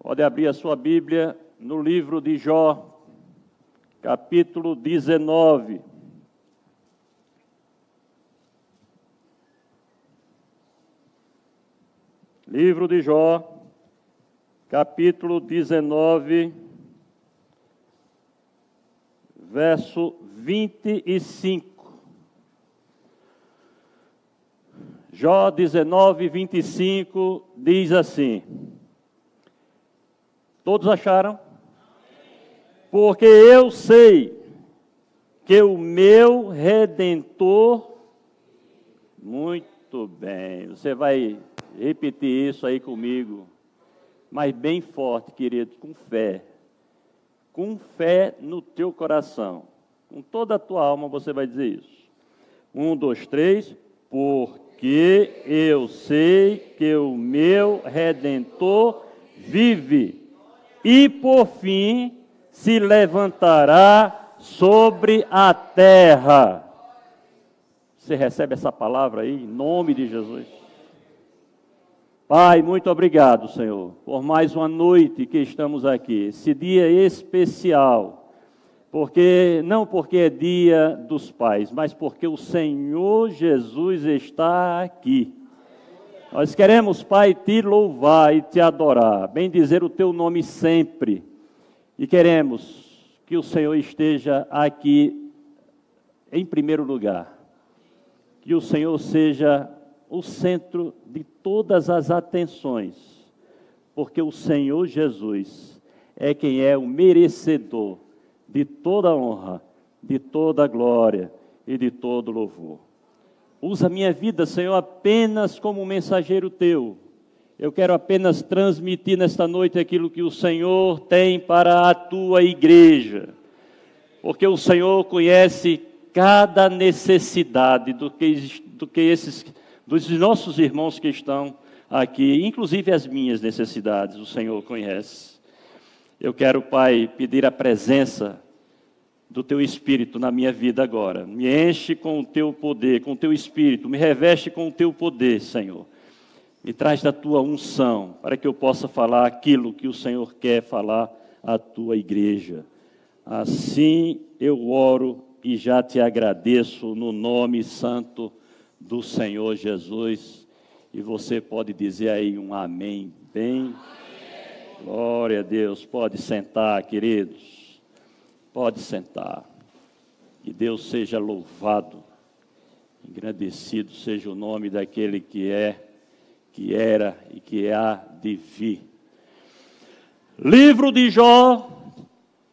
Pode abrir a sua Bíblia no livro de Jó, capítulo 19. Livro de Jó, capítulo 19, verso 25. Jó 19, 25 diz assim: todos acharam? Porque eu sei que o meu Redentor... Muito bem, você vai repetir isso aí comigo, mas bem forte, querido, com fé no teu coração, com toda a tua alma você vai dizer isso. 1, 2, 3, porque eu sei que o meu Redentor vive, e por fim se levantará sobre a terra. Você recebe essa palavra aí, em nome de Jesus? Pai, muito obrigado, Senhor, por mais uma noite que estamos aqui, esse dia especial, não porque é dia dos pais, mas porque o Senhor Jesus está aqui. Nós queremos, Pai, te louvar e te adorar, bendizer o teu nome sempre, e queremos que o Senhor esteja aqui em primeiro lugar, que o Senhor seja o centro de todas as atenções, porque o Senhor Jesus é quem é o merecedor de toda honra, de toda glória e de todo louvor. Usa a minha vida, Senhor, apenas como mensageiro teu. Eu quero apenas transmitir nesta noite aquilo que o Senhor tem para a tua igreja, porque o Senhor conhece cada necessidade dos nossos irmãos que estão aqui, inclusive as minhas necessidades, o Senhor conhece. Eu quero, Pai, pedir a presença do Teu Espírito na minha vida agora. Me enche com o Teu poder, com o Teu Espírito, me reveste com o Teu poder, Senhor. Me traz da Tua unção, para que eu possa falar aquilo que o Senhor quer falar à Tua igreja. Assim eu oro e já te agradeço no nome santo do Senhor Jesus. E você pode dizer aí um amém, bem? Amém. Glória a Deus. Pode sentar, queridos. Pode sentar. Que Deus seja louvado, engrandecido seja o nome daquele que é, que era e que há de vir. Livro de Jó.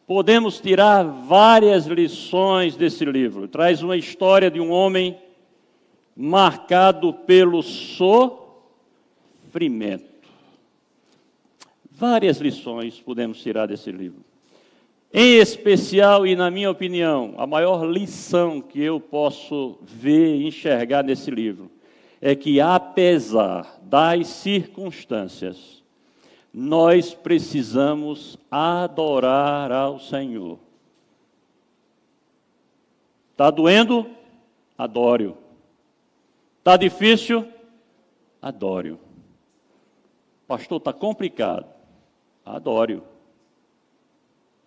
Podemos tirar várias lições desse livro. Traz uma história de um homem marcado pelo sofrimento. Várias lições podemos tirar desse livro. Em especial, e na minha opinião, a maior lição que eu posso ver e enxergar nesse livro é que, apesar das circunstâncias, nós precisamos adorar ao Senhor. Está doendo? Adore-o. Está difícil? Adore-o. Pastor, está complicado? Adore-o.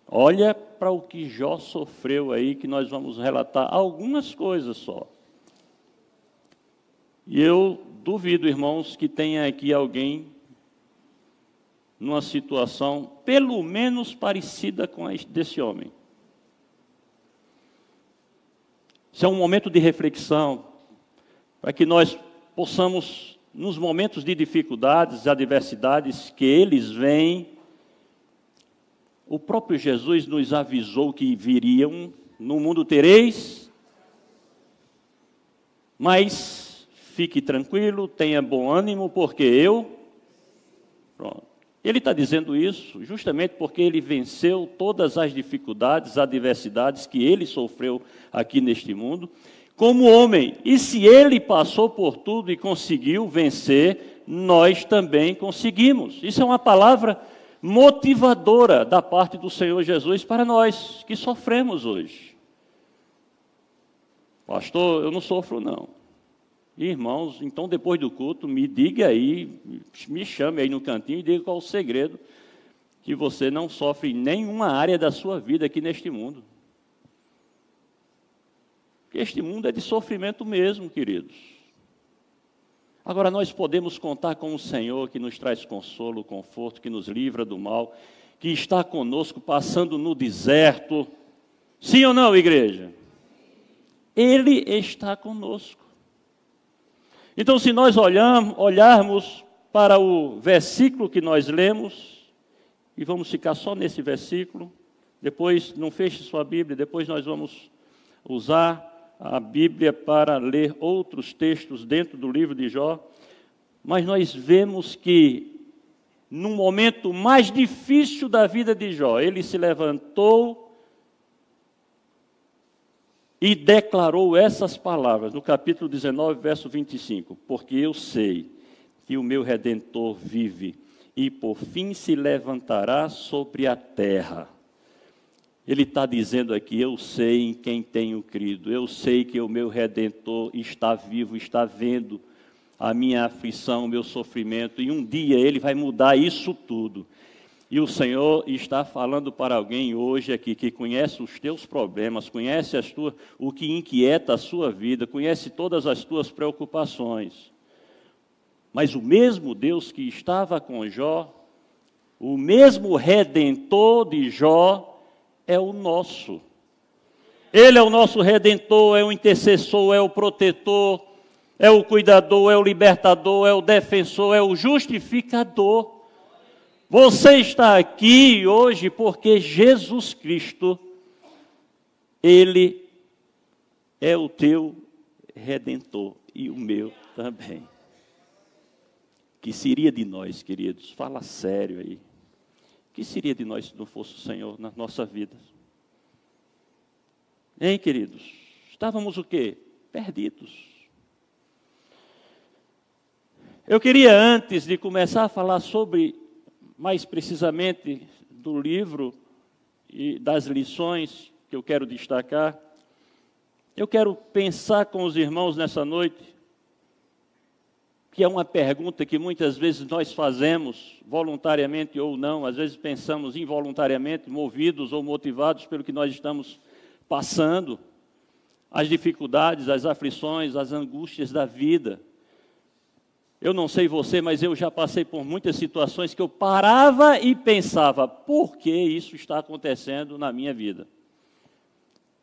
Olha para o que Jó sofreu aí, que nós vamos relatar algumas coisas só. E eu duvido, irmãos, que tenha aqui alguém numa situação pelo menos parecida com a desse homem. Isso é um momento de reflexão, para que nós possamos, nos momentos de dificuldades, adversidades que eles vêm, o próprio Jesus nos avisou que viriam, no mundo tereis, mas fique tranquilo, tenha bom ânimo, porque eu... Pronto. Ele está dizendo isso justamente porque ele venceu todas as dificuldades, adversidades que ele sofreu aqui neste mundo, como homem. E se ele passou por tudo e conseguiu vencer, nós também conseguimos. Isso é uma palavra motivadora da parte do Senhor Jesus para nós que sofremos hoje. Pastor, eu não sofro não. Irmãos, então depois do culto, me diga aí, me chame aí no cantinho e diga qual o segredo que você não sofre em nenhuma área da sua vida aqui neste mundo. Este mundo é de sofrimento mesmo, queridos. Agora, nós podemos contar com o Senhor que nos traz consolo, conforto, que nos livra do mal, que está conosco passando no deserto. Sim ou não, igreja? Ele está conosco. Então, se nós olharmos para o versículo que nós lemos, e vamos ficar só nesse versículo, depois, não feche sua Bíblia, depois nós vamos usar a Bíblia para ler outros textos dentro do livro de Jó, mas nós vemos que, no momento mais difícil da vida de Jó, ele se levantou e declarou essas palavras, no capítulo 19, verso 25, porque eu sei que o meu Redentor vive e por fim se levantará sobre a terra. Ele está dizendo aqui, eu sei em quem tenho crido, eu sei que o meu Redentor está vivo, está vendo a minha aflição, o meu sofrimento, e um dia ele vai mudar isso tudo. E o Senhor está falando para alguém hoje aqui que conhece os teus problemas, conhece o que inquieta a sua vida, conhece todas as tuas preocupações. Mas o mesmo Deus que estava com Jó, o mesmo Redentor de Jó, é o nosso. Ele é o nosso Redentor, é o intercessor, é o protetor, é o cuidador, é o libertador, é o defensor, é o justificador. Você está aqui hoje porque Jesus Cristo, Ele é o teu Redentor e o meu também. Que seria de nós, queridos? Fala sério aí. Que seria de nós se não fosse o Senhor na nossa vida? Hein, queridos? Estávamos o quê? Perdidos. Eu queria, antes de começar a falar sobre, mais precisamente, do livro e das lições que eu quero destacar, eu quero pensar com os irmãos nessa noite, que é uma pergunta que muitas vezes nós fazemos, voluntariamente ou não, às vezes pensamos involuntariamente, movidos ou motivados pelo que nós estamos passando, as dificuldades, as aflições, as angústias da vida. Eu não sei você, mas eu já passei por muitas situações que eu parava e pensava, por que isso está acontecendo na minha vida?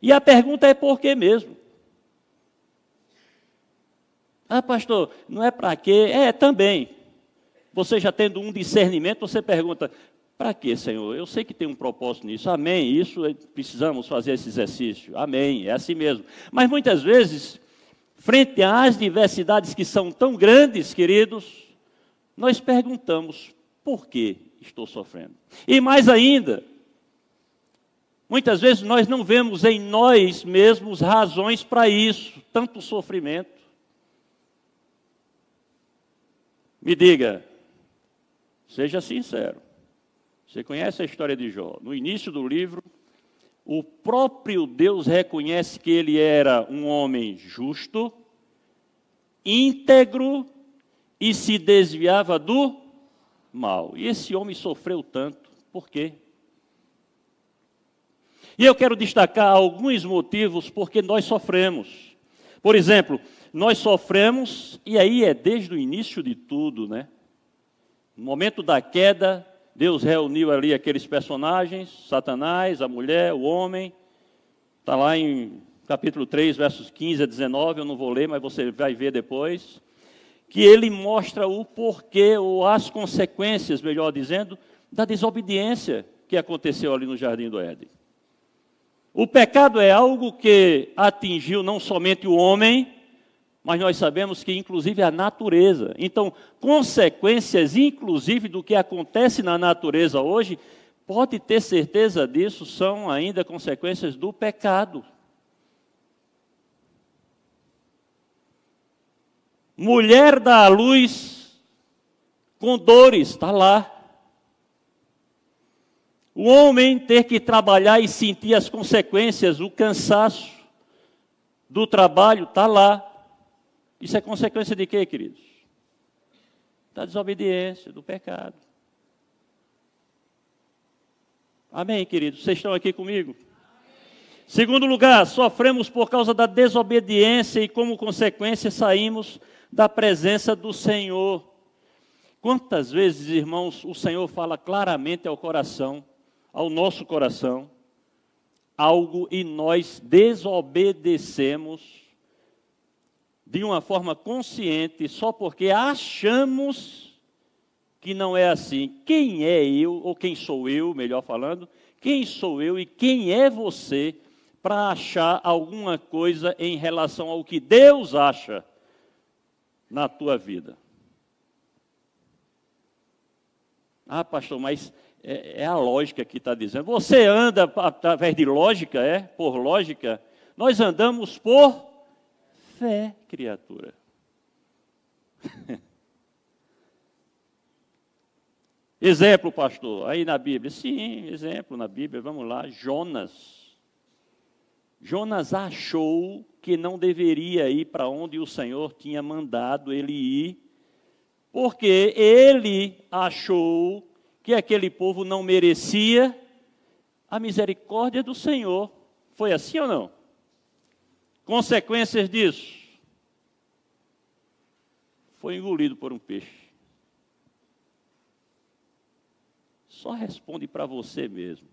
E a pergunta é por que mesmo? Ah, pastor, não é para quê? É, também. Você já tendo um discernimento, você pergunta, para quê, Senhor? Eu sei que tem um propósito nisso. Amém, isso precisamos fazer esse exercício. Amém, é assim mesmo. Mas muitas vezes, frente às diversidades que são tão grandes, queridos, nós perguntamos, por que estou sofrendo? E mais ainda, muitas vezes nós não vemos em nós mesmos razões para isso, tanto sofrimento. Me diga, seja sincero, você conhece a história de Jó? No início do livro, o próprio Deus reconhece que ele era um homem justo, íntegro e se desviava do mal. E esse homem sofreu tanto, por quê? E eu quero destacar alguns motivos porque nós sofremos. Por exemplo, nós sofremos, e aí é desde o início de tudo, né? No momento da queda, Deus reuniu ali aqueles personagens, Satanás, a mulher, o homem. Está lá em capítulo 3, versos 15 a 19, eu não vou ler, mas você vai ver depois. Que ele mostra o porquê, ou as consequências, melhor dizendo, da desobediência que aconteceu ali no Jardim do Éden. O pecado é algo que atingiu não somente o homem, mas nós sabemos que inclusive a natureza. Então, consequências inclusive do que acontece na natureza hoje, pode ter certeza disso, são ainda consequências do pecado. Mulher dá à luz com dores, está lá. O homem ter que trabalhar e sentir as consequências, o cansaço do trabalho, está lá. Isso é consequência de quê, queridos? Da desobediência, do pecado. Amém, queridos? Vocês estão aqui comigo? Segundo lugar, sofremos por causa da desobediência e, como consequência, saímos da presença do Senhor. Quantas vezes, irmãos, o Senhor fala claramente ao coração, ao nosso coração, algo e nós desobedecemos de uma forma consciente, só porque achamos que não é assim. Quem é eu, ou quem sou eu, melhor falando, quem sou eu e quem é você para achar alguma coisa em relação ao que Deus acha na tua vida? Ah, pastor, mas é a lógica que está dizendo. Você anda através de lógica, por lógica? Nós andamos por fé, criatura. Exemplo, pastor, aí na Bíblia. Sim, exemplo na Bíblia, vamos lá. Jonas. Jonas achou que não deveria ir para onde o Senhor tinha mandado ele ir, porque ele achou que aquele povo não merecia a misericórdia do Senhor. Foi assim ou não? Consequências disso? Foi engolido por um peixe. Só responde para você mesmo.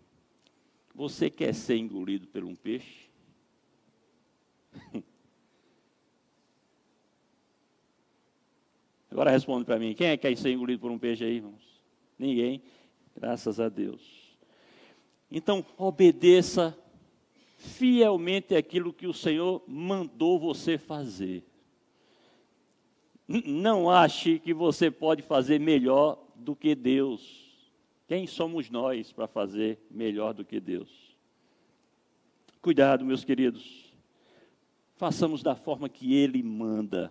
Você quer ser engolido por um peixe? Agora responde para mim. Quem é que quer ser engolido por um peixe aí, irmãos? Ninguém. Graças a Deus. Então, obedeça fielmente aquilo que o Senhor mandou você fazer. Não ache que você pode fazer melhor do que Deus. Quem somos nós para fazer melhor do que Deus? Cuidado, meus queridos. Façamos da forma que Ele manda.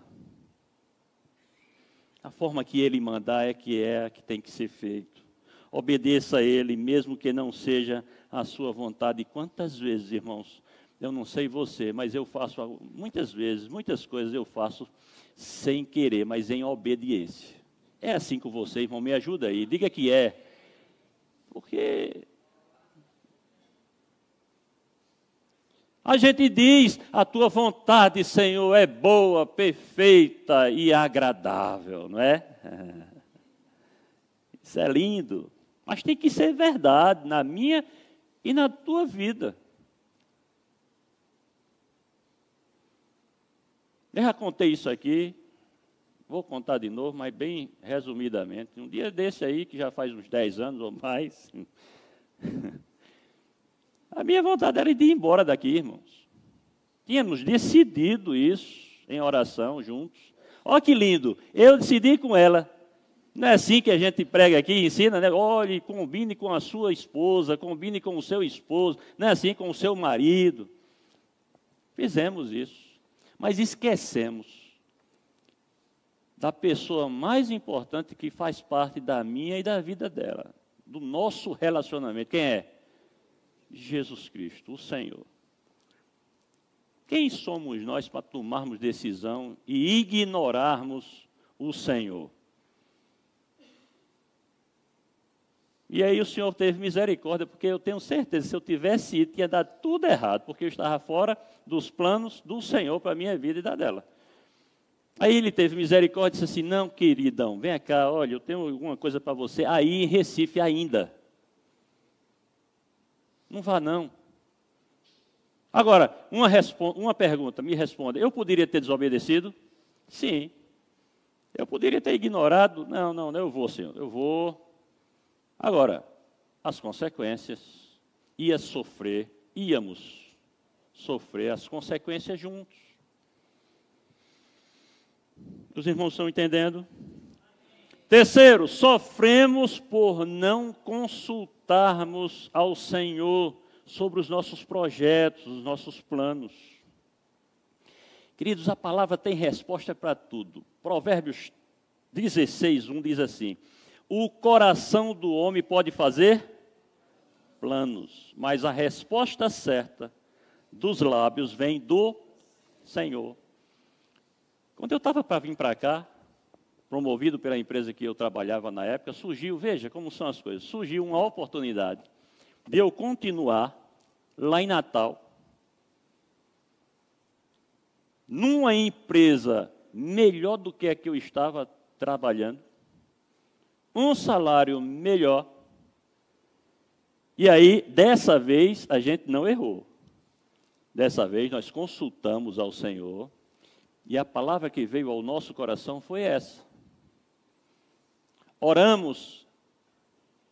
A forma que Ele mandar é a que tem que ser feito. Obedeça a Ele, mesmo que não seja a sua vontade. E quantas vezes, irmãos, eu não sei você, mas eu faço muitas vezes, muitas coisas eu faço sem querer, mas em obediência. É assim com você, irmão, me ajuda aí, diga que é. Porque a gente diz, a tua vontade, Senhor, é boa, perfeita e agradável, não é? Isso é lindo, mas tem que ser verdade na minha e na tua vida. Eu já contei isso aqui, vou contar de novo, mas bem resumidamente. Um dia desse aí, que já faz uns 10 anos ou mais, a minha vontade era de ir embora daqui, irmãos. Tínhamos decidido isso em oração juntos. Olha que lindo, eu decidi com ela. Não é assim que a gente prega aqui e ensina, né? Olhe, combine com a sua esposa, combine com o seu esposo, não é assim com o seu marido. Fizemos isso, mas esquecemos da pessoa mais importante que faz parte da minha e da vida dela, do nosso relacionamento. Quem é? Jesus Cristo, o Senhor. Quem somos nós para tomarmos decisão e ignorarmos o Senhor? E aí o Senhor teve misericórdia, porque eu tenho certeza, se eu tivesse ido, tinha dado tudo errado, porque eu estava fora dos planos do Senhor para a minha vida e da dela. Aí ele teve misericórdia e disse assim, não, queridão, vem cá, olha, eu tenho alguma coisa para você aí em Recife ainda. Não vá não. Agora, uma pergunta, me responda, eu poderia ter desobedecido? Sim. Eu poderia ter ignorado? Não, eu vou, Senhor, eu vou. Agora, as consequências, íamos sofrer as consequências juntos. Os irmãos estão entendendo? Terceiro, sofremos por não consultarmos ao Senhor sobre os nossos projetos, os nossos planos. Queridos, a palavra tem resposta para tudo. Provérbios 16:1 diz assim, o coração do homem pode fazer planos, mas a resposta certa dos lábios vem do Senhor. Quando eu estava para vir para cá, promovido pela empresa que eu trabalhava na época, veja como são as coisas, surgiu uma oportunidade. de eu continuar lá em Natal, numa empresa melhor do que a que eu estava trabalhando, um salário melhor. E aí, dessa vez, a gente não errou. Dessa vez, nós consultamos ao Senhor, e a palavra que veio ao nosso coração foi essa. Oramos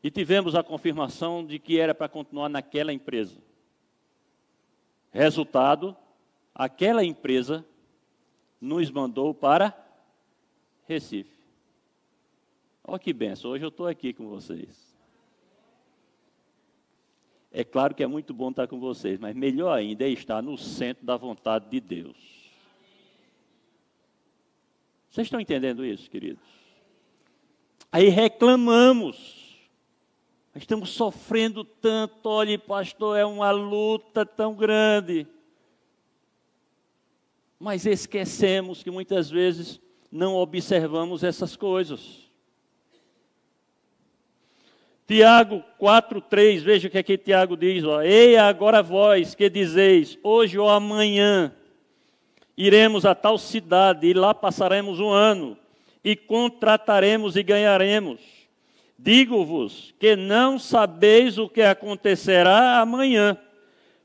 e tivemos a confirmação de que era para continuar naquela empresa. Resultado, aquela empresa nos mandou para Recife. Olha que benção, hoje eu estou aqui com vocês. É claro que é muito bom estar com vocês, mas melhor ainda é estar no centro da vontade de Deus. Vocês estão entendendo isso, queridos? Aí reclamamos. Estamos sofrendo tanto, olha, pastor, é uma luta tão grande. Mas esquecemos que muitas vezes não observamos essas coisas. Tiago 4,3, veja o que aqui Tiago diz, ó. Ei, agora vós que dizeis, hoje ou amanhã, iremos a tal cidade e lá passaremos um ano, e contrataremos e ganharemos. Digo-vos que não sabeis o que acontecerá amanhã,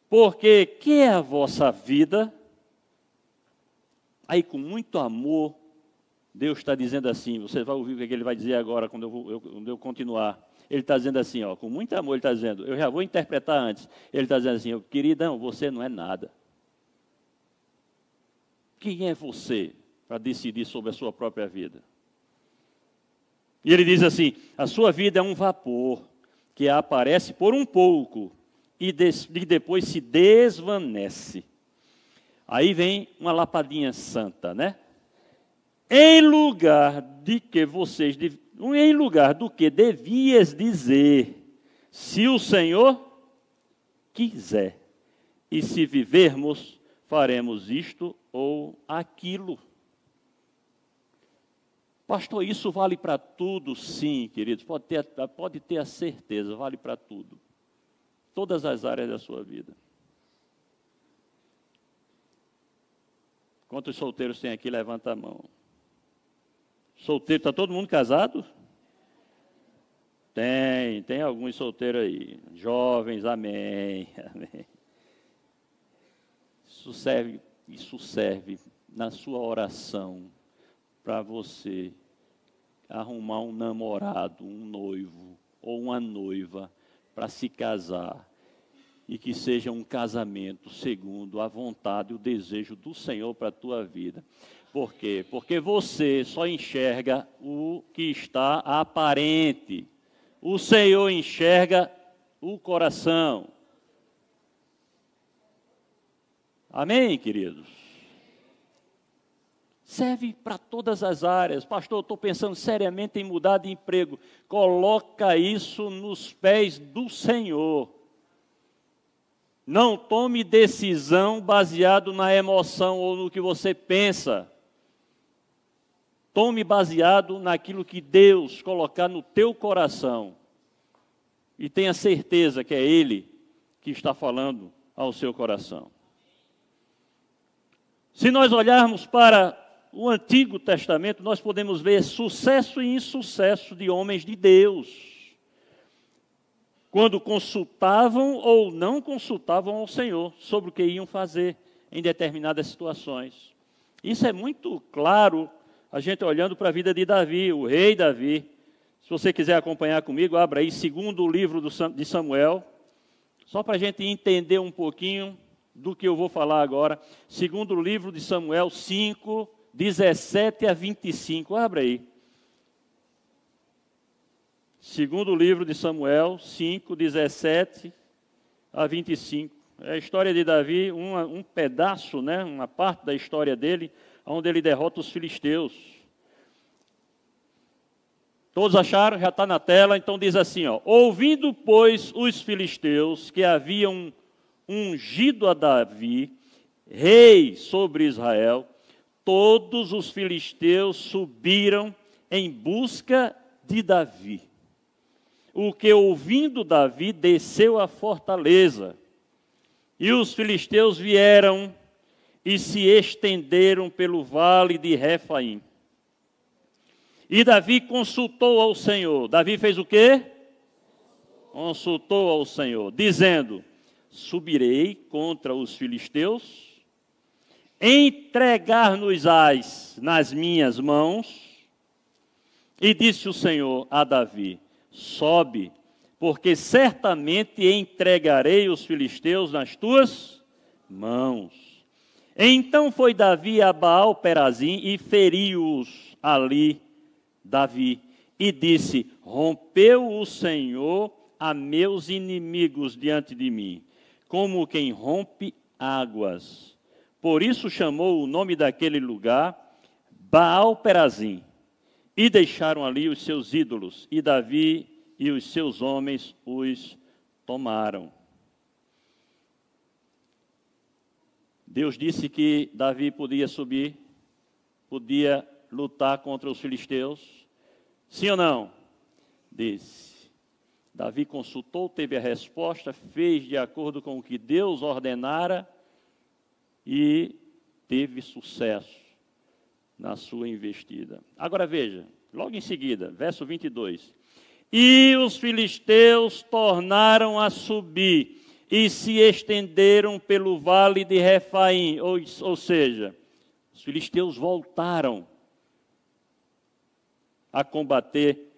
porque que é a vossa vida? Aí com muito amor, Deus está dizendo assim, você vai ouvir o que ele vai dizer agora quando eu continuar. Ele está dizendo assim, ó, com muito amor ele está dizendo, eu já vou interpretar antes. Ele está dizendo assim, queridão, você não é nada. Quem é você para decidir sobre a sua própria vida? E ele diz assim, a sua vida é um vapor que aparece por um pouco e depois se desvanece. Aí vem uma lapadinha santa, né? Em lugar do que devias dizer, se o Senhor quiser, e se vivermos, faremos isto ou aquilo. Pastor, isso vale para tudo? Sim, queridos, pode ter a certeza, vale para tudo. Todas as áreas da sua vida. Quantos solteiros tem aqui? Levanta a mão. Solteiro, está todo mundo casado? Tem alguns solteiros aí. Jovens, amém, amém. Isso serve na sua oração para você arrumar um namorado, um noivo ou uma noiva para se casar. E que seja um casamento segundo a vontade e o desejo do Senhor para a tua vida. Por quê? Porque você só enxerga o que está aparente. O Senhor enxerga o coração. Amém, queridos? Serve para todas as áreas. Pastor, eu estou pensando seriamente em mudar de emprego. Coloca isso nos pés do Senhor. Não tome decisão baseado na emoção ou no que você pensa. Tome baseado naquilo que Deus colocar no teu coração. E tenha certeza que é Ele que está falando ao seu coração. Se nós olharmos para o Antigo Testamento, nós podemos ver sucesso e insucesso de homens de Deus. Quando consultavam ou não consultavam ao Senhor sobre o que iam fazer em determinadas situações. Isso é muito claro, a gente olhando para a vida de Davi, o rei Davi. Se você quiser acompanhar comigo, abra aí, segundo livro de Samuel, só para a gente entender um pouquinho do que eu vou falar agora. Segundo livro de Samuel 5, 17 a 25, abra aí. Segundo livro de Samuel, 5, 17 a 25. É a história de Davi, um pedaço, né, uma parte da história dele, onde ele derrota os filisteus. Todos acharam? Já está na tela, então diz assim, ó. Ouvindo, pois, os filisteus que haviam ungido a Davi, rei sobre Israel, todos os filisteus subiram em busca de Davi. o que, ouvindo Davi, desceu à fortaleza. E os filisteus vieram e se estenderam pelo vale de Refaim. E Davi consultou ao Senhor. Davi fez o quê? Consultou ao Senhor, dizendo: subirei contra os filisteus, entregar-nos-ás nas minhas mãos. E disse o Senhor a Davi: sobe, porque certamente entregarei os filisteus nas tuas mãos. Então foi Davi a Baal-Perazim e feriu-os ali Davi. E disse: rompeu o Senhor a meus inimigos diante de mim, como quem rompe águas. Por isso chamou o nome daquele lugar Baal-Perazim. E deixaram ali os seus ídolos, e Davi e os seus homens os tomaram. Deus disse que Davi podia subir, podia lutar contra os filisteus. Sim ou não? Disse. Davi consultou, teve a resposta, fez de acordo com o que Deus ordenara e teve sucesso na sua investida. Agora veja, logo em seguida, verso 22. E os filisteus tornaram a subir e se estenderam pelo vale de Refaim, ou seja, os filisteus voltaram a combater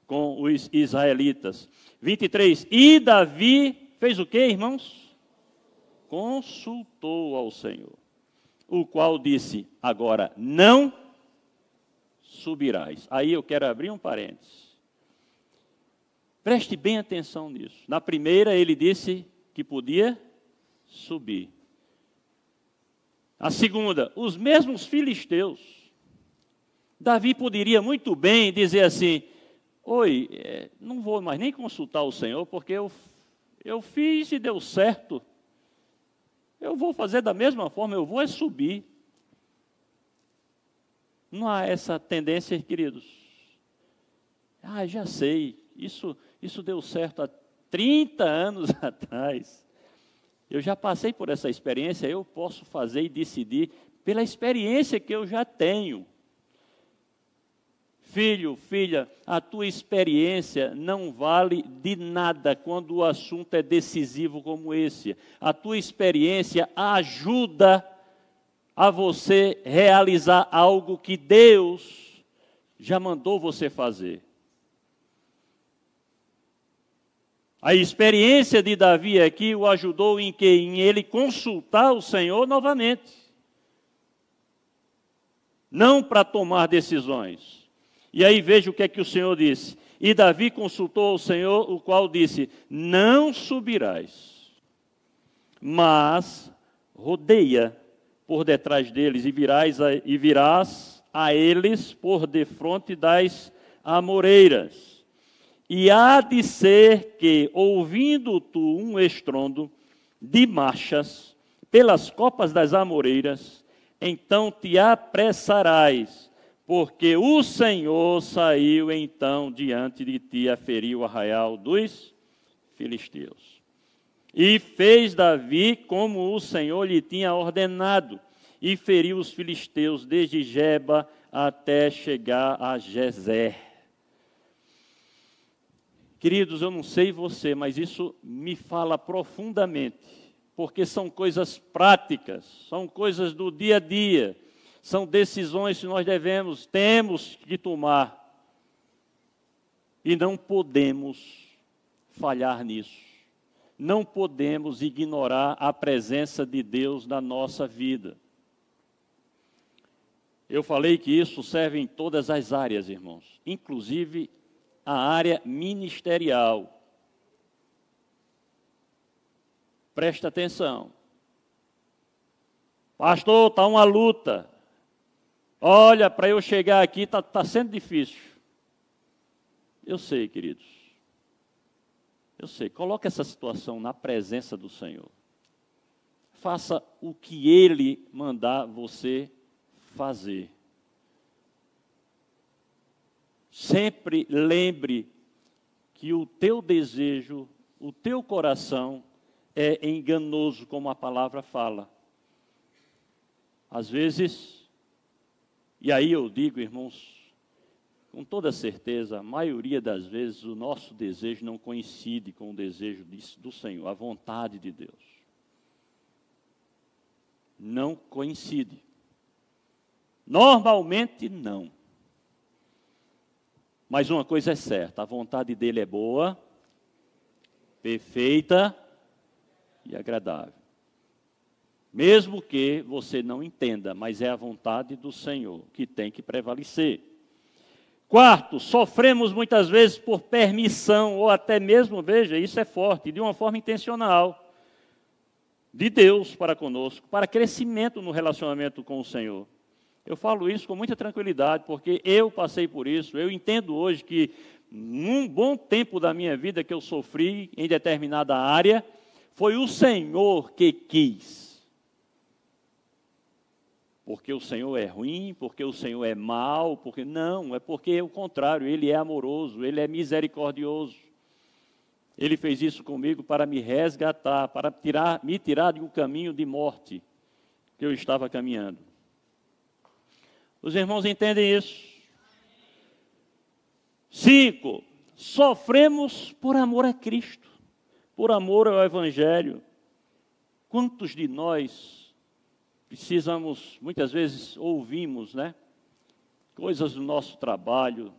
com os israelitas. 23. E Davi fez o quê, irmãos? Consultou ao Senhor, o qual disse: agora não subirás. Aí eu quero abrir um parênteses. Preste bem atenção nisso. Na primeira ele disse que podia subir. A segunda, os mesmos filisteus. Davi poderia muito bem dizer assim: oi, não vou mais nem consultar o Senhor, porque eu fiz e deu certo. Eu vou fazer da mesma forma, eu vou subir. Não há essa tendência, queridos. Já sei, isso deu certo há 30 anos atrás. Eu já passei por essa experiência, eu posso fazer e decidir pela experiência que eu já tenho. Filho, filha, a tua experiência não vale de nada quando o assunto é decisivo como esse. A tua experiência ajuda a você realizar algo que Deus já mandou você fazer. A experiência de Davi aqui o ajudou em quê? Em ele consultar o Senhor novamente. Não para tomar decisões. E aí veja o que é que o Senhor disse. E Davi consultou o Senhor, o qual disse: não subirás, mas rodeia por detrás deles e virás a eles por defronte das amoreiras. E há de ser que, ouvindo tu um estrondo de marchas pelas copas das amoreiras, então te apressarás, porque o Senhor saiu então diante de ti a ferir o arraial dos filisteus. E fez Davi como o Senhor lhe tinha ordenado, e feriu os filisteus desde Geba até chegar a Gezer. Queridos, eu não sei você, mas isso me fala profundamente, porque são coisas práticas, são coisas do dia a dia, são decisões que nós temos que tomar, e não podemos falhar nisso, não podemos ignorar a presença de Deus na nossa vida. Eu falei que isso serve em todas as áreas, irmãos, inclusive a área ministerial. Presta atenção. Pastor, está uma luta. Olha, para eu chegar aqui está sendo difícil. Eu sei, queridos. Eu sei. Coloque essa situação na presença do Senhor. Faça o que Ele mandar você fazer. Sempre lembre que o teu desejo, o teu coração é enganoso, como a palavra fala. Às vezes, e aí eu digo, irmãos, com toda certeza, a maioria das vezes o nosso desejo não coincide com o desejo do Senhor, a vontade de Deus. Não coincide. Normalmente não. Mas uma coisa é certa, a vontade dele é boa, perfeita e agradável. Mesmo que você não entenda, mas é a vontade do Senhor que tem que prevalecer. Quarto, sofremos muitas vezes por permissão, ou até mesmo, veja, isso é forte, de uma forma intencional, de Deus para conosco, para crescimento no relacionamento com o Senhor. Eu falo isso com muita tranquilidade, porque eu passei por isso. Eu entendo hoje que num bom tempo da minha vida que eu sofri em determinada área, foi o Senhor que quis. Porque o Senhor é ruim, porque o Senhor é mau, porque não, é porque é o contrário, Ele é amoroso, Ele é misericordioso. Ele fez isso comigo para me resgatar, para me tirar de um caminho de morte que eu estava caminhando. Os irmãos entendem isso? 5. Sofremos por amor a Cristo, por amor ao Evangelho. Quantos de nós precisamos, muitas vezes ouvimos, né? Coisas do nosso trabalho,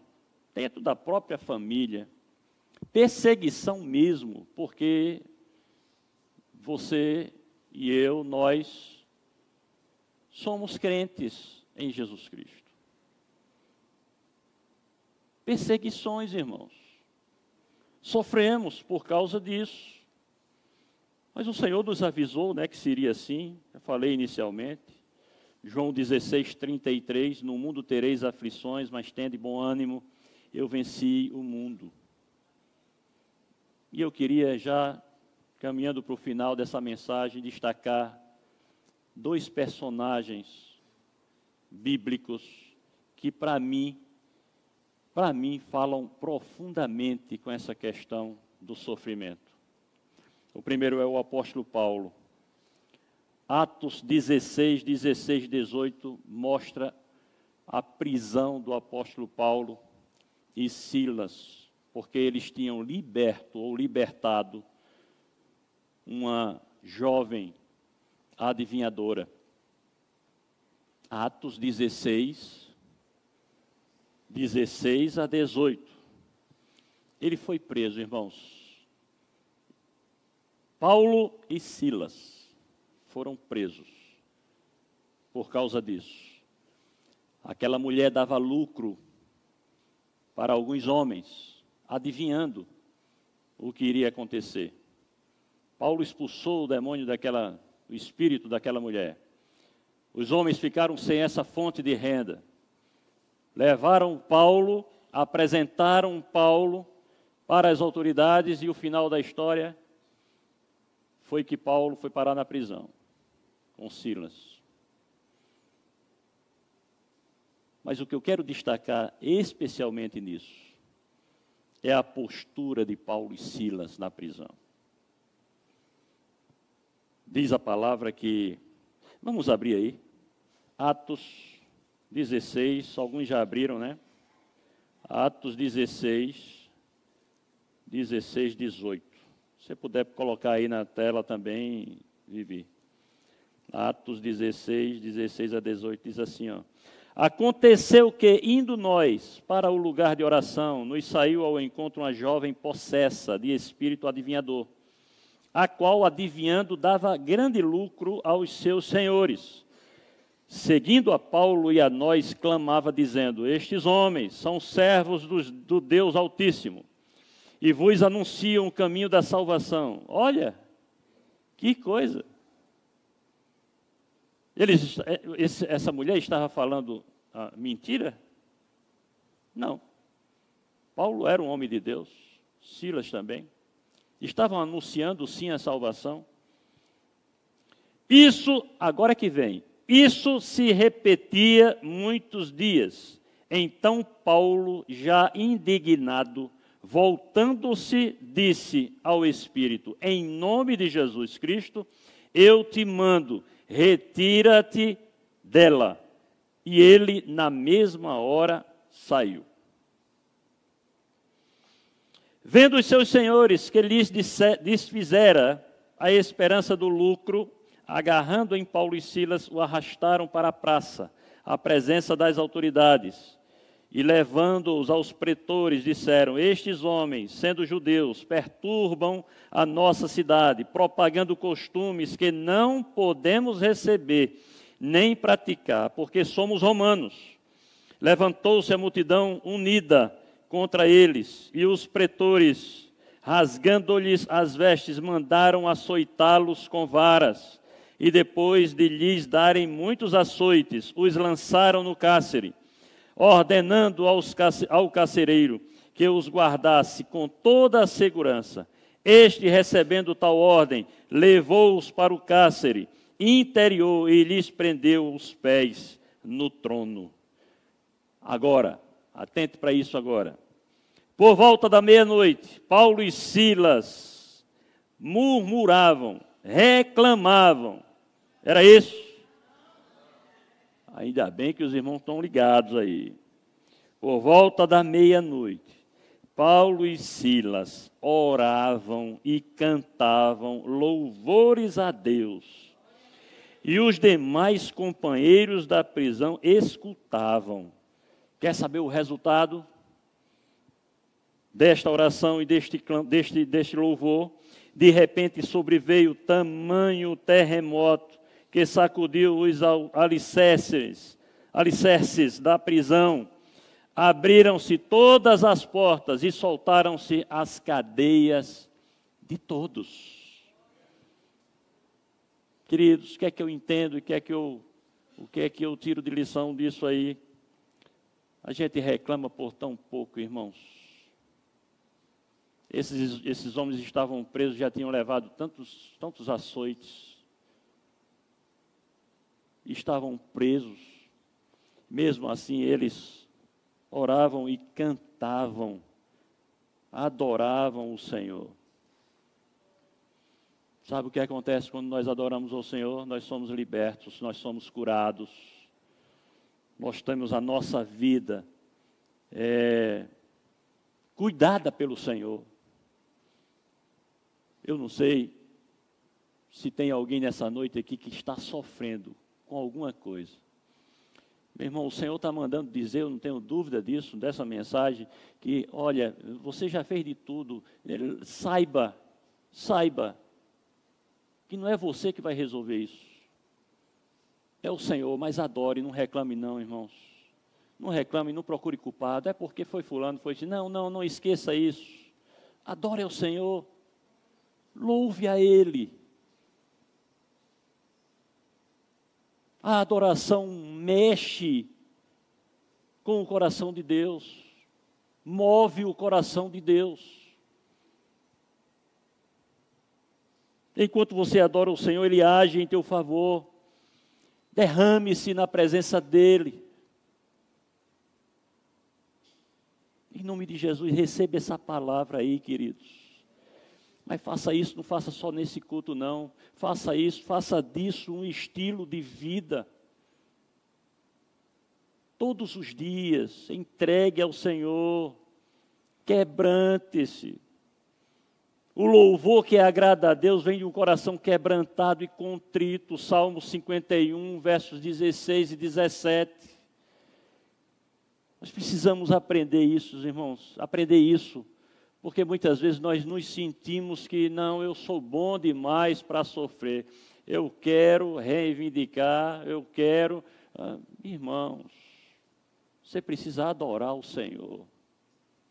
dentro da própria família, perseguição mesmo, porque você e eu, nós somos crentes em Jesus Cristo. Perseguições, irmãos. Sofremos por causa disso. Mas o Senhor nos avisou, né, que seria assim. Eu falei inicialmente. João 16:33, no mundo tereis aflições, mas tende bom ânimo, eu venci o mundo. E eu queria já, caminhando para o final dessa mensagem, destacar 2 personagens bíblicos que para mim falam profundamente com essa questão do sofrimento. O primeiro é o apóstolo Paulo. Atos 16, 16, 18 mostra a prisão do apóstolo Paulo e Silas, porque eles tinham libertado uma jovem adivinhadora. Atos 16, 16 a 18. Ele foi preso, irmãos. Paulo e Silas foram presos por causa disso. Aquela mulher dava lucro para alguns homens, adivinhando o que iria acontecer. Paulo expulsou o demônio o espírito daquela mulher. Os homens ficaram sem essa fonte de renda. Levaram Paulo, apresentaram Paulo para as autoridades e o final da história foi que Paulo foi parar na prisão com Silas. Mas o que eu quero destacar especialmente nisso é a postura de Paulo e Silas na prisão. Diz a palavra que, vamos abrir aí, Atos 16, alguns já abriram, né? Atos 16, 16, 18. Se você puder colocar aí na tela também, Vivi. Atos 16, 16 a 18, diz assim, ó. Aconteceu que, indo nós para o lugar de oração, nos saiu ao encontro uma jovem possessa de espírito adivinhador, a qual, adivinhando, dava grande lucro aos seus senhores. Seguindo a Paulo e a nós, clamava, dizendo, estes homens são servos do Deus Altíssimo, e vos anunciam o caminho da salvação. Olha, que coisa! Essa mulher estava falando mentira? Não. Paulo era um homem de Deus, Silas também. Estavam anunciando sim a salvação. Isso, agora que vem, isso se repetia muitos dias. Então Paulo, já indignado, Voltando-se, disse ao espírito: em nome de Jesus Cristo, eu te mando, retira-te dela. E ele, na mesma hora, saiu. Vendo os seus senhores que lhes desfizera a esperança do lucro, agarrando em Paulo e Silas, o arrastaram para a praça, à presença das autoridades. E levando-os aos pretores, disseram: estes homens, sendo judeus, perturbam a nossa cidade, propagando costumes que não podemos receber, nem praticar, porque somos romanos. Levantou-se a multidão unida contra eles, e os pretores, rasgando-lhes as vestes, mandaram açoitá-los com varas, e depois de lhes darem muitos açoites, os lançaram no cárcere, ordenando ao carcereiro que os guardasse com toda a segurança. Este, recebendo tal ordem, levou-os para o cárcere interior e lhes prendeu os pés no trono. Agora, atente para isso agora. Por volta da meia-noite, Paulo e Silas murmuravam, reclamavam. Era isso? Ainda bem que os irmãos estão ligados aí. Por volta da meia-noite, Paulo e Silas oravam e cantavam louvores a Deus. E os demais companheiros da prisão escutavam. Quer saber o resultado desta oração e deste louvor? De repente sobreveio tamanho terremoto que sacudiu os alicerces da prisão. Abriram-se todas as portas e soltaram-se as cadeias de todos. Queridos, o que é que eu entendo e o que é que eu tiro de lição disso aí? A gente reclama por tão pouco, irmãos. Esses homens estavam presos, já tinham levado tantos açoites. Estavam presos. Mesmo assim, eles oravam e cantavam, adoravam o Senhor. Sabe o que acontece quando nós adoramos ao Senhor? Nós somos libertos, nós somos curados. Nós temos a nossa vida cuidada pelo Senhor. Eu não sei se tem alguém nessa noite aqui que está sofrendo com alguma coisa. Meu irmão, o Senhor está mandando dizer, eu não tenho dúvida disso, dessa mensagem, que, olha, você já fez de tudo, saiba, que não é você que vai resolver isso. É o Senhor, mas adore, não reclame não, irmãos. Não reclame, não procure culpado, é porque foi fulano, foi assim. Não esqueça isso. Adore ao Senhor, louve a Ele. A adoração mexe com o coração de Deus, move o coração de Deus. Enquanto você adora o Senhor, Ele age em teu favor. Derrame-se na presença dEle. Em nome de Jesus, receba essa palavra aí, queridos. Mas faça isso, não faça só nesse culto, não. Faça isso, faça disso um estilo de vida. Todos os dias, entregue ao Senhor. Quebrante-se. O louvor que agrada a Deus vem de um coração quebrantado e contrito. Salmo 51, versos 16 e 17. Nós precisamos aprender isso, irmãos. Aprender isso. Porque muitas vezes nós nos sentimos que, não, eu sou bom demais para sofrer. Eu quero reivindicar, eu quero... irmãos, você precisa adorar o Senhor.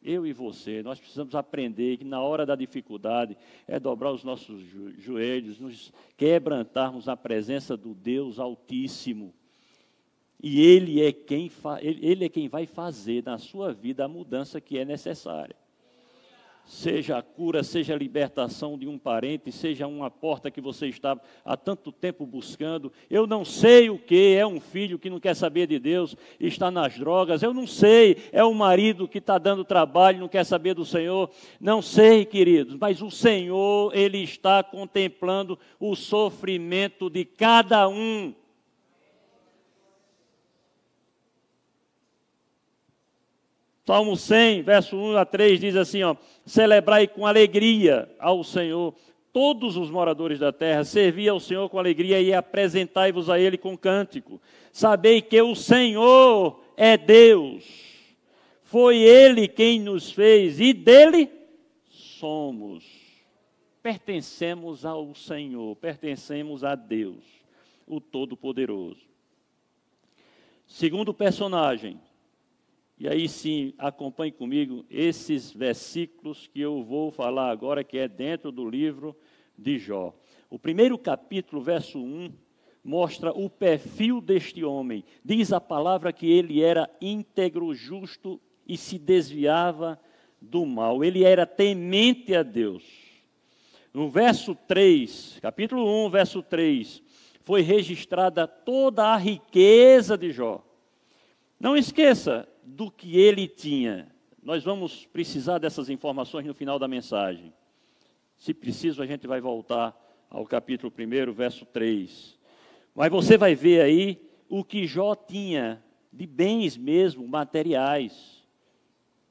Eu e você, nós precisamos aprender que na hora da dificuldade é dobrar os nossos joelhos, nos quebrantarmos na presença do Deus Altíssimo. E Ele é quem vai fazer na sua vida a mudança que é necessária. seja a cura, seja a libertação de um parente, seja uma porta que você está há tanto tempo buscando. Eu não sei o que é um filho que não quer saber de Deus, está nas drogas. Eu não sei, é um marido que está dando trabalho, não quer saber do Senhor. Não sei, queridos, mas o Senhor, Ele está contemplando o sofrimento de cada um. Salmo 100, verso 1 a 3 diz assim, ó: celebrai com alegria ao Senhor todos os moradores da terra, servi ao Senhor com alegria e apresentai-vos a Ele com cântico. Sabei que o Senhor é Deus, foi Ele quem nos fez e dele somos. Pertencemos ao Senhor, pertencemos a Deus, o Todo-Poderoso. Segundo personagem, e aí sim, acompanhe comigo esses versículos que eu vou falar agora, que é dentro do livro de Jó. O primeiro capítulo, verso 1, mostra o perfil deste homem. Diz a palavra que ele era íntegro, justo e se desviava do mal. Ele era temente a Deus. No verso 3, capítulo 1, verso 3, foi registrada toda a riqueza de Jó. Não esqueça do que ele tinha. Nós vamos precisar dessas informações no final da mensagem. Se preciso, a gente vai voltar ao capítulo 1, verso 3. Mas você vai ver aí o que Jó tinha de bens mesmo, materiais.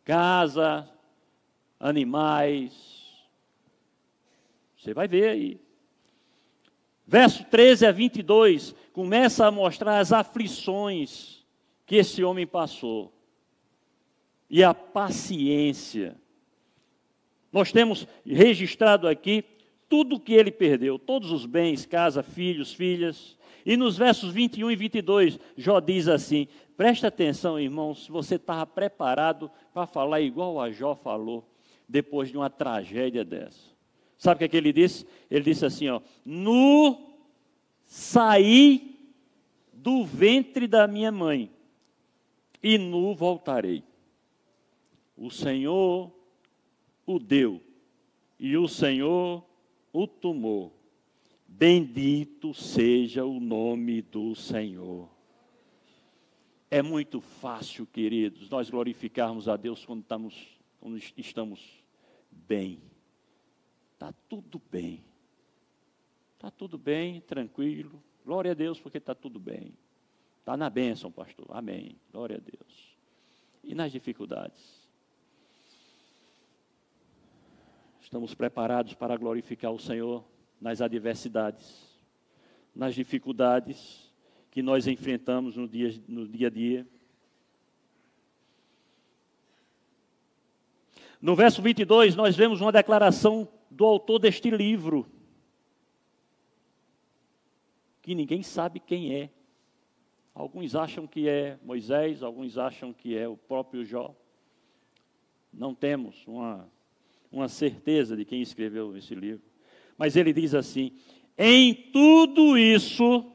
Casa, animais. Você vai ver aí. Verso 13 a 22, começa a mostrar as aflições que esse homem passou. E a paciência. Nós temos registrado aqui tudo que ele perdeu, todos os bens, casa, filhos, filhas. E nos versos 21 e 22, Jó diz assim, presta atenção, irmãos, se você estava preparado para falar igual a Jó falou, depois de uma tragédia dessa. Sabe o que ele disse? Ele disse assim, ó: nu saí do ventre da minha mãe, e nu voltarei. O Senhor o deu, e o Senhor o tomou. Bendito seja o nome do Senhor. É muito fácil, queridos, nós glorificarmos a Deus quando estamos bem. Está tudo bem. Está tudo bem, tranquilo. Glória a Deus, porque está tudo bem. Está na bênção, pastor. Amém. Glória a Deus. E nas dificuldades? Estamos preparados para glorificar o Senhor nas adversidades, nas dificuldades que nós enfrentamos no dia a dia. No verso 22, nós vemos uma declaração do autor deste livro, que ninguém sabe quem é. Alguns acham que é Moisés, alguns acham que é o próprio Jó. Não temos uma certeza de quem escreveu esse livro. Mas ele diz assim: em tudo isso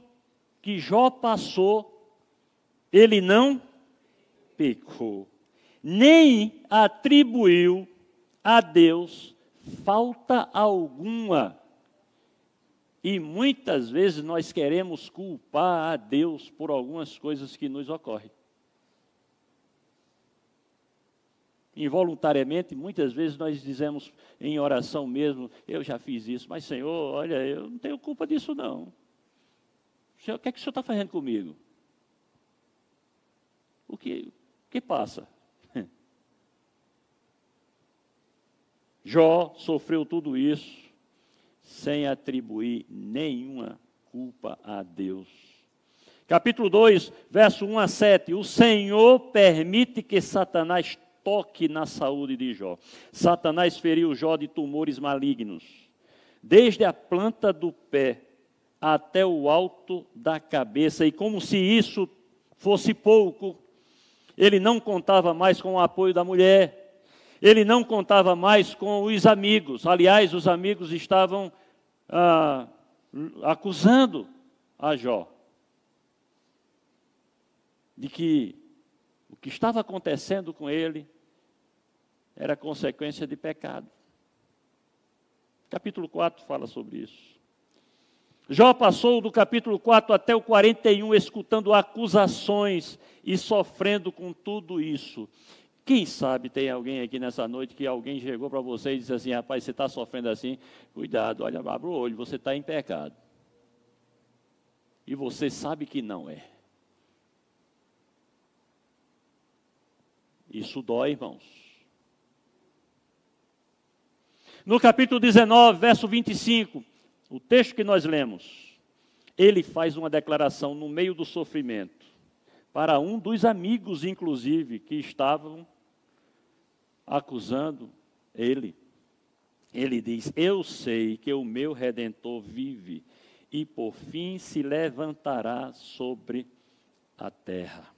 que Jó passou, ele não pecou, nem atribuiu a Deus falta alguma. E muitas vezes nós queremos culpar a Deus por algumas coisas que nos ocorrem. Involuntariamente, muitas vezes nós dizemos em oração mesmo: eu já fiz isso, mas Senhor, olha, eu não tenho culpa disso não. Senhor, o que é que o Senhor está fazendo comigo? O que passa? Jó sofreu tudo isso sem atribuir nenhuma culpa a Deus. Capítulo 2, verso 1 a 7. O Senhor permite que Satanás toque na saúde de Jó. Satanás feriu Jó de tumores malignos, desde a planta do pé até o alto da cabeça. E como se isso fosse pouco, ele não contava mais com o apoio da mulher, ele não contava mais com os amigos. Aliás, os amigos estavam acusando a Jó de que o que estava acontecendo com ele era consequência de pecado. Capítulo 4 fala sobre isso. Jó passou do capítulo 4 até o 41, escutando acusações e sofrendo com tudo isso. Quem sabe tem alguém aqui nessa noite que alguém chegou para você e disse assim: rapaz, você está sofrendo assim? Cuidado, olha, abra o olho, você está em pecado. E você sabe que não é. Isso dói, irmãos. No capítulo 19, verso 25, o texto que nós lemos, ele faz uma declaração no meio do sofrimento, para um dos amigos, inclusive, que estavam acusando ele. Ele diz: eu sei que o meu Redentor vive, e por fim se levantará sobre a terra.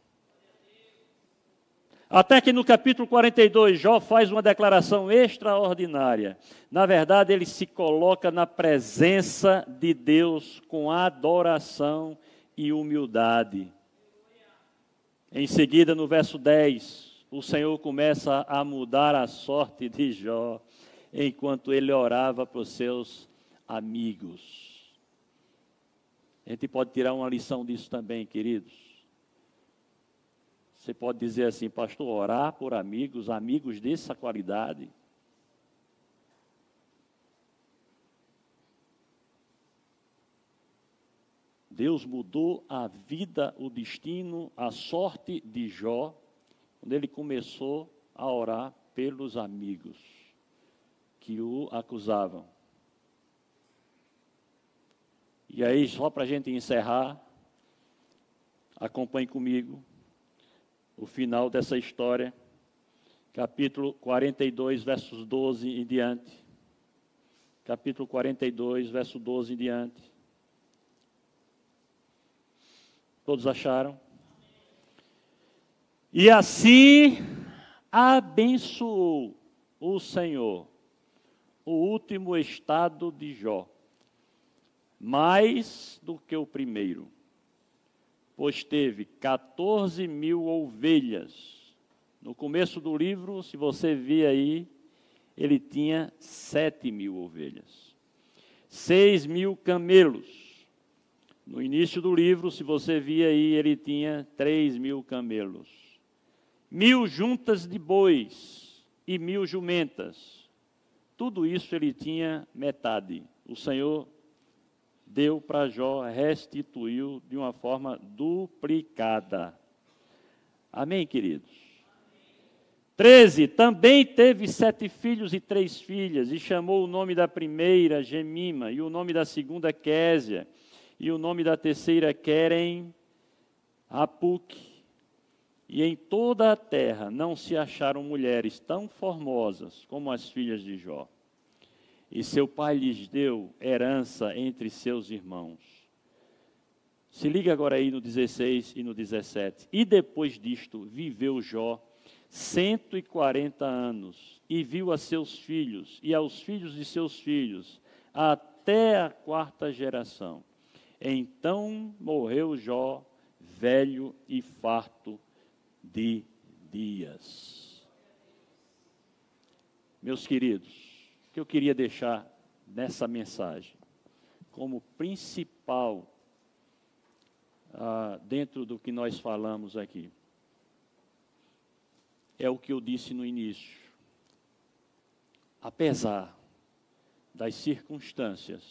Até que no capítulo 42, Jó faz uma declaração extraordinária. Na verdade, ele se coloca na presença de Deus com adoração e humildade. Em seguida, no verso 10, o Senhor começa a mudar a sorte de Jó, enquanto ele orava para os seus amigos. A gente pode tirar uma lição disso também, queridos. Você pode dizer assim: pastor, orar por amigos, amigos dessa qualidade. Deus mudou a vida, o destino, a sorte de Jó, quando ele começou a orar pelos amigos que o acusavam. E aí, só para a gente encerrar, acompanhe comigo o final dessa história, capítulo 42, versos 12 em diante. Capítulo 42, verso 12 em diante. Todos acharam? E assim abençoou o Senhor o último estado de Jó, mais do que o primeiro, pois teve 14.000 ovelhas. No começo do livro, se você vir aí, ele tinha 7.000 ovelhas. 6.000 camelos. No início do livro, se você vir aí, ele tinha 3.000 camelos. 1.000 juntas de bois e 1.000 jumentas. Tudo isso ele tinha metade. O Senhor deu para Jó, restituiu de uma forma duplicada. Amém, queridos? 13, também teve 7 filhos e 3 filhas, e chamou o nome da primeira Gemima, e o nome da segunda Késia, e o nome da terceira Querem Apuque. E em toda a terra não se acharam mulheres tão formosas como as filhas de Jó. E seu pai lhes deu herança entre seus irmãos. Se liga agora aí no 16 e no 17. E depois disto viveu Jó 140 anos, e viu a seus filhos e aos filhos de seus filhos, até a 4ª geração. Então morreu Jó, velho e farto de dias. Meus queridos, o que eu queria deixar nessa mensagem, como principal, dentro do que nós falamos aqui, é o que eu disse no início. Apesar das circunstâncias,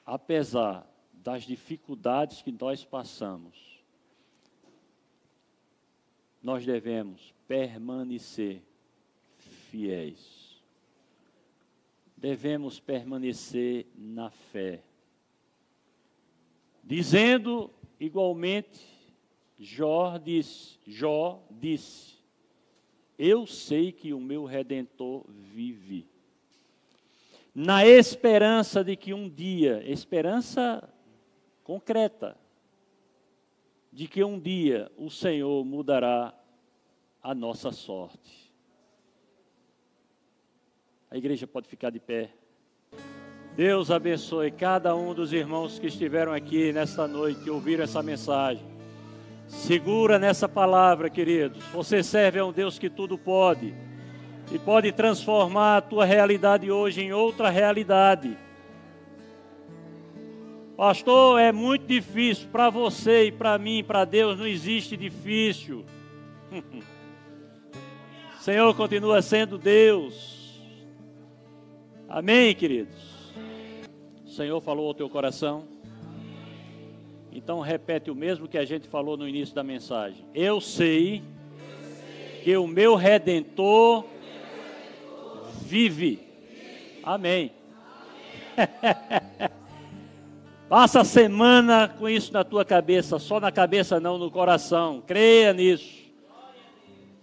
apesar das dificuldades que nós passamos, nós devemos permanecer fiéis. Devemos permanecer na fé. Dizendo igualmente, Jó disse, eu sei que o meu Redentor vive. Na esperança de que um dia, esperança concreta, de que um dia o Senhor mudará a nossa sorte. A igreja pode ficar de pé. Deus abençoe cada um dos irmãos que estiveram aqui nesta noite, que ouviram essa mensagem. Segura nessa palavra, queridos. Você serve a um Deus que tudo pode. e pode transformar a tua realidade hoje em outra realidade. Pastor, é muito difícil para você e para mim, para Deus não existe difícil. O Senhor continua sendo Deus. Amém, queridos? O Senhor falou ao teu coração? Então repete o mesmo que a gente falou no início da mensagem. Eu sei que o meu Redentor vive. Amém. Passa a semana com isso na tua cabeça, só na cabeça não, no coração. Creia nisso.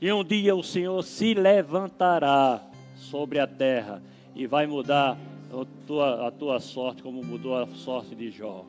E um dia o Senhor se levantará sobre a terra e vai mudar a tua sorte como mudou a sorte de Jó.